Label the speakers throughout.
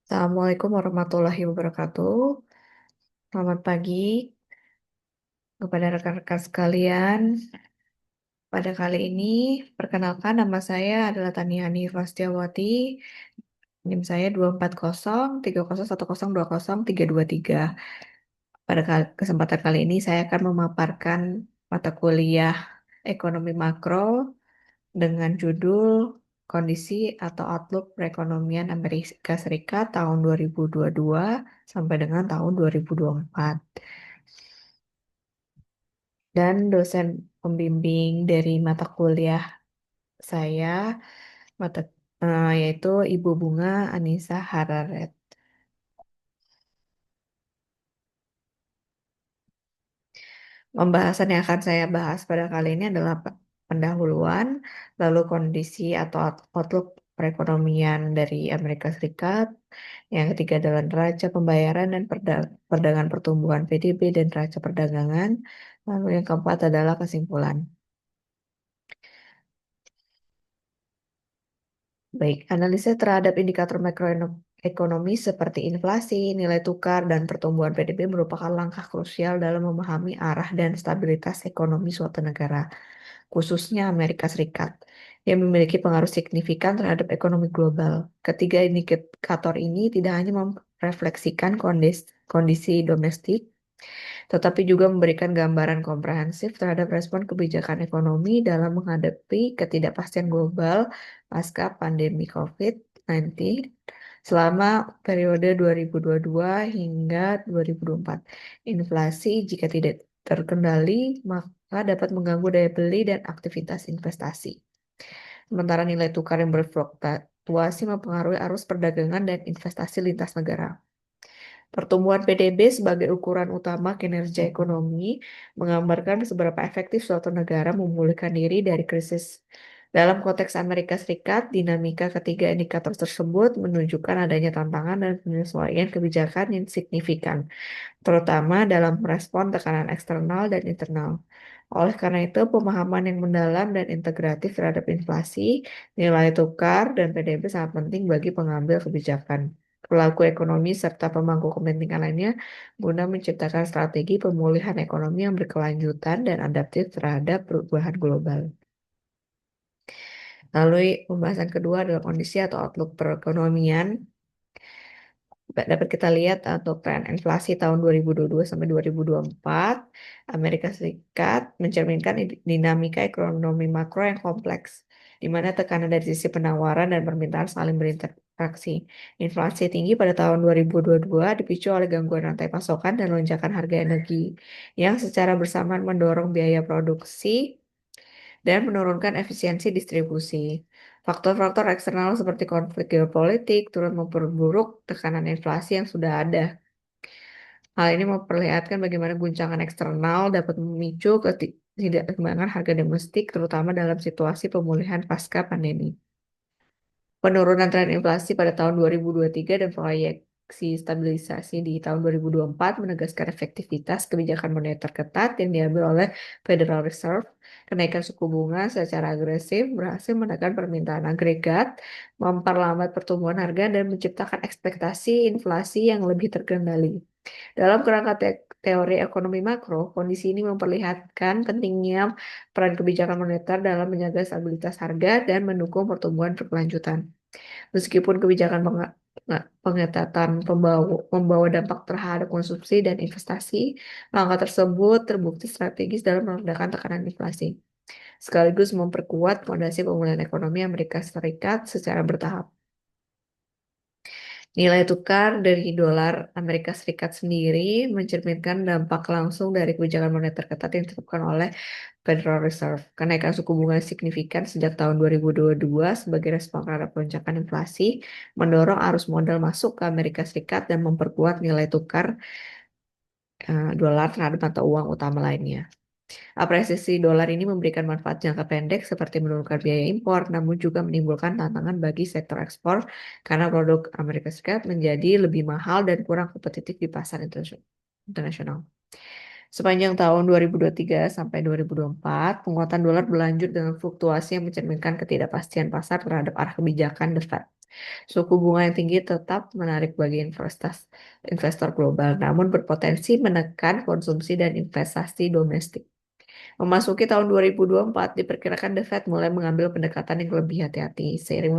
Speaker 1: Assalamualaikum warahmatullahi wabarakatuh. Selamat pagi kepada rekan-rekan sekalian. Pada kali ini, perkenalkan nama saya adalah Taniani Prastiawati. NIM saya 2403011020323. Pada kesempatan kali ini, saya akan memaparkan mata kuliah Ekonomi Makro dengan judul Kondisi atau Outlook Perekonomian Amerika Serikat tahun 2022 sampai dengan tahun 2024. Dan dosen pembimbing dari mata kuliah saya mata yaitu Ibu Bunga Anissa Hararet. Pembahasan yang akan saya bahas pada kali ini adalah pendahuluan, lalu kondisi atau outlook perekonomian dari Amerika Serikat. Yang ketiga adalah neraca pembayaran dan perdagangan pertumbuhan PDB dan neraca perdagangan. Lalu yang keempat adalah kesimpulan. Baik, analisis terhadap indikator makroekonomi seperti inflasi, nilai tukar, dan pertumbuhan PDB merupakan langkah krusial dalam memahami arah dan stabilitas ekonomi suatu negara, khususnya Amerika Serikat, yang memiliki pengaruh signifikan terhadap ekonomi global. Ketiga indikator ini tidak hanya merefleksikan kondisi domestik, tetapi juga memberikan gambaran komprehensif terhadap respon kebijakan ekonomi dalam menghadapi ketidakpastian global pasca pandemi COVID-19 selama periode 2022 hingga 2024. Inflasi jika tidak terkendali maka dapat mengganggu daya beli dan aktivitas investasi. Sementara nilai tukar yang berfluktuasi mempengaruhi arus perdagangan dan investasi lintas negara. Pertumbuhan PDB sebagai ukuran utama kinerja ekonomi menggambarkan seberapa efektif suatu negara memulihkan diri dari krisis. Dalam konteks Amerika Serikat, dinamika ketiga indikator tersebut menunjukkan adanya tantangan dan penyesuaian kebijakan yang signifikan, terutama dalam merespon tekanan eksternal dan internal. Oleh karena itu, pemahaman yang mendalam dan integratif terhadap inflasi, nilai tukar, dan PDB sangat penting bagi pengambil kebijakan, pelaku ekonomi, serta pemangku kepentingan lainnya guna menciptakan strategi pemulihan ekonomi yang berkelanjutan dan adaptif terhadap perubahan global. Lalu pembahasan kedua adalah kondisi atau outlook perekonomian. Dapat kita lihat untuk tren inflasi tahun 2022 sampai 2024, Amerika Serikat mencerminkan dinamika ekonomi makro yang kompleks, di mana tekanan dari sisi penawaran dan permintaan saling berinteraksi. Inflasi tinggi pada tahun 2022 dipicu oleh gangguan rantai pasokan dan lonjakan harga energi, yang secara bersamaan mendorong biaya produksi dan menurunkan efisiensi distribusi. Faktor-faktor eksternal seperti konflik geopolitik turut memperburuk tekanan inflasi yang sudah ada. Hal ini memperlihatkan bagaimana guncangan eksternal dapat memicu ketidakseimbangan harga domestik, terutama dalam situasi pemulihan pasca pandemi. Penurunan tren inflasi pada tahun 2023 dan proyeksi stabilisasi di tahun 2024 menegaskan efektivitas kebijakan moneter ketat yang diambil oleh Federal Reserve. Kenaikan suku bunga secara agresif berhasil menekan permintaan agregat, memperlambat pertumbuhan harga, dan menciptakan ekspektasi inflasi yang lebih terkendali. Dalam kerangka teori ekonomi makro, kondisi ini memperlihatkan pentingnya peran kebijakan moneter dalam menjaga stabilitas harga dan mendukung pertumbuhan berkelanjutan. Meskipun kebijakan pengetatan membawa dampak terhadap konsumsi dan investasi, langkah tersebut terbukti strategis dalam meredakan tekanan inflasi, sekaligus memperkuat fondasi pemulihan ekonomi Amerika Serikat secara bertahap. Nilai tukar dari dolar Amerika Serikat sendiri mencerminkan dampak langsung dari kebijakan moneter ketat yang ditetapkan oleh Federal Reserve. Kenaikan suku bunga signifikan sejak tahun 2022 sebagai respon terhadap lonjakan inflasi mendorong arus modal masuk ke Amerika Serikat dan memperkuat nilai tukar dolar terhadap mata uang utama lainnya. Apresiasi dolar ini memberikan manfaat jangka pendek seperti menurunkan biaya impor, namun juga menimbulkan tantangan bagi sektor ekspor karena produk Amerika Serikat menjadi lebih mahal dan kurang kompetitif di pasar internasional. Sepanjang tahun 2023 sampai 2024, penguatan dolar berlanjut dengan fluktuasi yang mencerminkan ketidakpastian pasar terhadap arah kebijakan The Fed. Suku bunga yang tinggi tetap menarik bagi investor global, namun berpotensi menekan konsumsi dan investasi domestik. Memasuki tahun 2024, diperkirakan The Fed mulai mengambil pendekatan yang lebih hati-hati seiring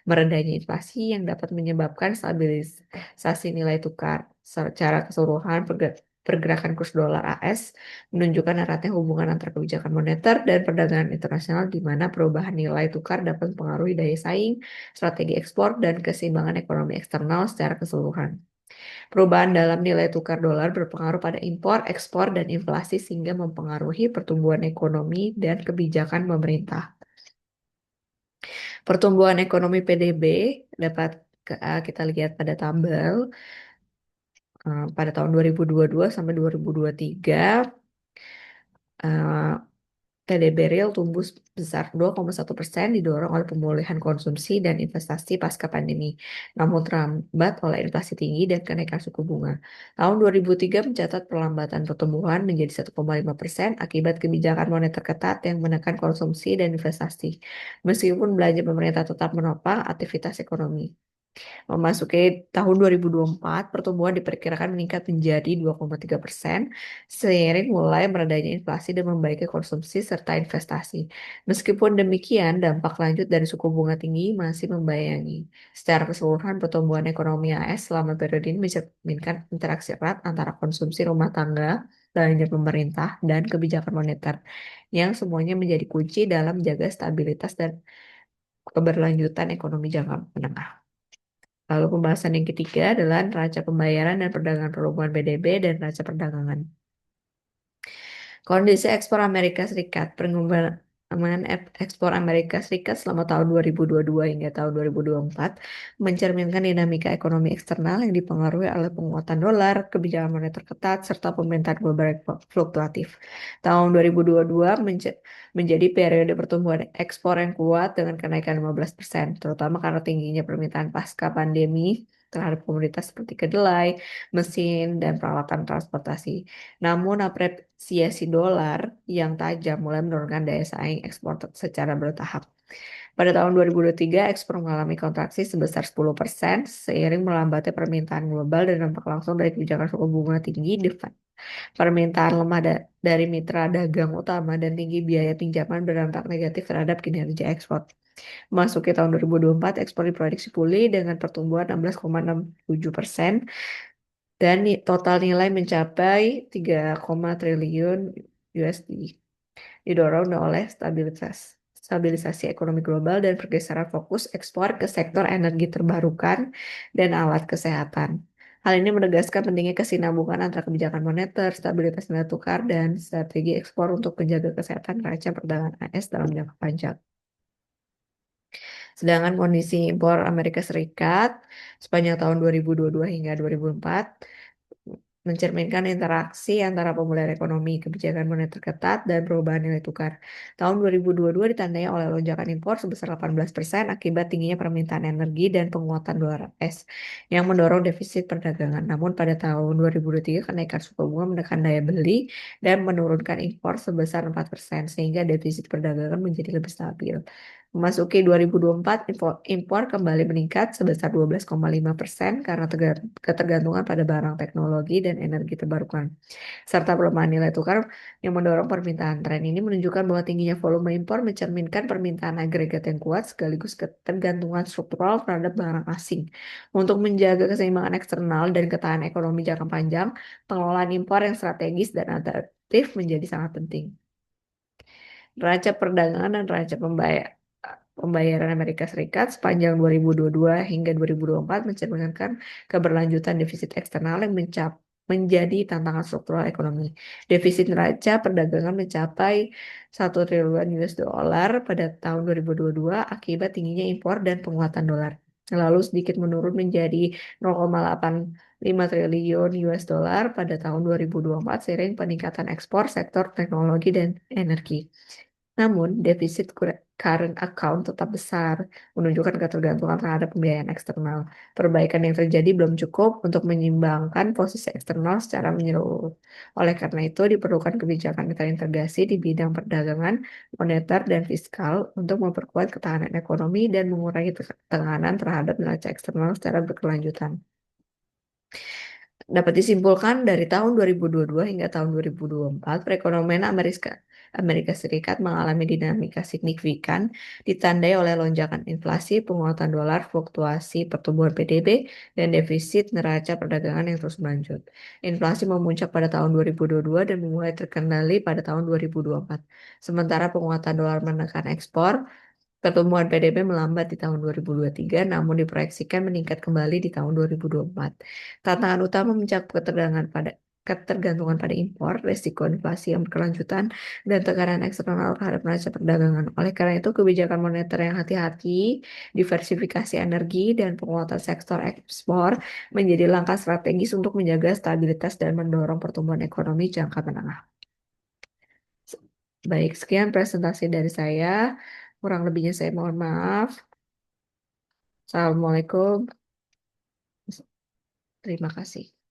Speaker 1: meredanya inflasi yang dapat menyebabkan stabilisasi nilai tukar. Secara keseluruhan, pergerakan kurs dolar AS menunjukkan eratnya hubungan antara kebijakan moneter dan perdagangan internasional di mana perubahan nilai tukar dapat mempengaruhi daya saing, strategi ekspor, dan keseimbangan ekonomi eksternal secara keseluruhan. Perubahan dalam nilai tukar dolar berpengaruh pada impor, ekspor, dan inflasi sehingga mempengaruhi pertumbuhan ekonomi dan kebijakan pemerintah. Pertumbuhan ekonomi PDB dapat kita lihat pada tabel pada tahun 2022 sampai 2023. PDB real tumbuh sebesar 2,1% didorong oleh pemulihan konsumsi dan investasi pasca pandemi, namun terhambat oleh inflasi tinggi dan kenaikan suku bunga. Tahun 2003 mencatat perlambatan pertumbuhan menjadi 1,5% akibat kebijakan moneter ketat yang menekan konsumsi dan investasi, meskipun belanja pemerintah tetap menopang aktivitas ekonomi. Memasuki tahun 2024, pertumbuhan diperkirakan meningkat menjadi 2,3% seiring mulai meredanya inflasi dan membaiknya konsumsi serta investasi. Meskipun demikian, dampak lanjut dari suku bunga tinggi masih membayangi. Secara keseluruhan, pertumbuhan ekonomi AS selama periode ini mencerminkan interaksi erat antara konsumsi rumah tangga, belanja pemerintah, dan kebijakan moneter, yang semuanya menjadi kunci dalam menjaga stabilitas dan keberlanjutan ekonomi jangka menengah. Lalu pembahasan yang ketiga adalah neraca pembayaran dan perdagangan perhubungan PDB dan neraca perdagangan. Kondisi ekspor Amerika Serikat, pengembangan ekspor Amerika Serikat selama tahun 2022 hingga tahun 2024 mencerminkan dinamika ekonomi eksternal yang dipengaruhi oleh penguatan dolar, kebijakan moneter ketat, serta pemerintahan global fluktuatif. Tahun 2022 menjadi periode pertumbuhan ekspor yang kuat dengan kenaikan 15%, terutama karena tingginya permintaan pasca pandemi terhadap komoditas seperti kedelai, mesin, dan peralatan transportasi. Namun apresiasi dolar yang tajam mulai menurunkan daya saing ekspor secara bertahap. Pada tahun 2023, ekspor mengalami kontraksi sebesar 10% seiring melambatnya permintaan global dan dampak langsung dari kebijakan suku bunga tinggi The Fed. Permintaan lemah dari mitra dagang utama dan tinggi biaya pinjaman berdampak negatif terhadap kinerja ekspor. Memasuki tahun 2024, ekspor diprediksi pulih dengan pertumbuhan 16,67% dan total nilai mencapai 3, triliun USD. Didorong oleh stabilisasi ekonomi global dan pergeseran fokus ekspor ke sektor energi terbarukan dan alat kesehatan. Hal ini menegaskan pentingnya kesinambungan antara kebijakan moneter, stabilitas nilai tukar, dan strategi ekspor untuk menjaga kesehatan neraca perdagangan AS dalam jangka panjang. Sedangkan kondisi impor Amerika Serikat sepanjang tahun 2022 hingga 2024 mencerminkan interaksi antara pemulihan ekonomi, kebijakan moneter ketat, dan perubahan nilai tukar. Tahun 2022 ditandai oleh lonjakan impor sebesar 18% akibat tingginya permintaan energi dan penguatan dolar AS yang mendorong defisit perdagangan. Namun pada tahun 2023 kenaikan suku bunga menekan daya beli dan menurunkan impor sebesar 4% sehingga defisit perdagangan menjadi lebih stabil. Memasuki 2024, impor kembali meningkat sebesar 12,5% karena ketergantungan pada barang teknologi dan energi terbarukan, serta pelemahan nilai tukar yang mendorong permintaan. Tren ini menunjukkan bahwa tingginya volume impor mencerminkan permintaan agregat yang kuat sekaligus ketergantungan struktural terhadap barang asing. Untuk menjaga keseimbangan eksternal dan ketahanan ekonomi jangka panjang, pengelolaan impor yang strategis dan adaptif menjadi sangat penting. Neraca perdagangan dan neraca pembayaran Amerika Serikat sepanjang 2022 hingga 2024 mencerminkan keberlanjutan defisit eksternal yang menjadi tantangan struktural ekonomi. Defisit neraca perdagangan mencapai 1 triliun US dollar pada tahun 2022 akibat tingginya impor dan penguatan dolar. Lalu sedikit menurun menjadi 0,85 triliun US dollar pada tahun 2024 seiring peningkatan ekspor sektor teknologi dan energi. Namun, defisit current account tetap besar, menunjukkan ketergantungan terhadap pembiayaan eksternal. Perbaikan yang terjadi belum cukup untuk menyimbangkan posisi eksternal secara menyeluruh. Oleh karena itu, diperlukan kebijakan terintegrasi di bidang perdagangan, moneter, dan fiskal untuk memperkuat ketahanan ekonomi dan mengurangi tekanan terhadap neraca eksternal secara berkelanjutan. Dapat disimpulkan dari tahun 2022 hingga tahun 2024, perekonomian Amerika Serikat mengalami dinamika signifikan, ditandai oleh lonjakan inflasi, penguatan dolar, fluktuasi pertumbuhan PDB, dan defisit neraca perdagangan yang terus berlanjut. Inflasi memuncak pada tahun 2022 dan mulai terkendali pada tahun 2024. Sementara penguatan dolar menekan ekspor, pertumbuhan PDB melambat di tahun 2023, namun diproyeksikan meningkat kembali di tahun 2024. Tantangan utama mencakup ketergantungan pada impor, resiko inflasi yang berkelanjutan, dan tekanan eksternal terhadap neraca perdagangan. Oleh karena itu, kebijakan moneter yang hati-hati, diversifikasi energi, dan penguatan sektor ekspor menjadi langkah strategis untuk menjaga stabilitas dan mendorong pertumbuhan ekonomi jangka menengah. Baik, sekian presentasi dari saya. Kurang lebihnya saya mohon maaf. Assalamualaikum. Terima kasih.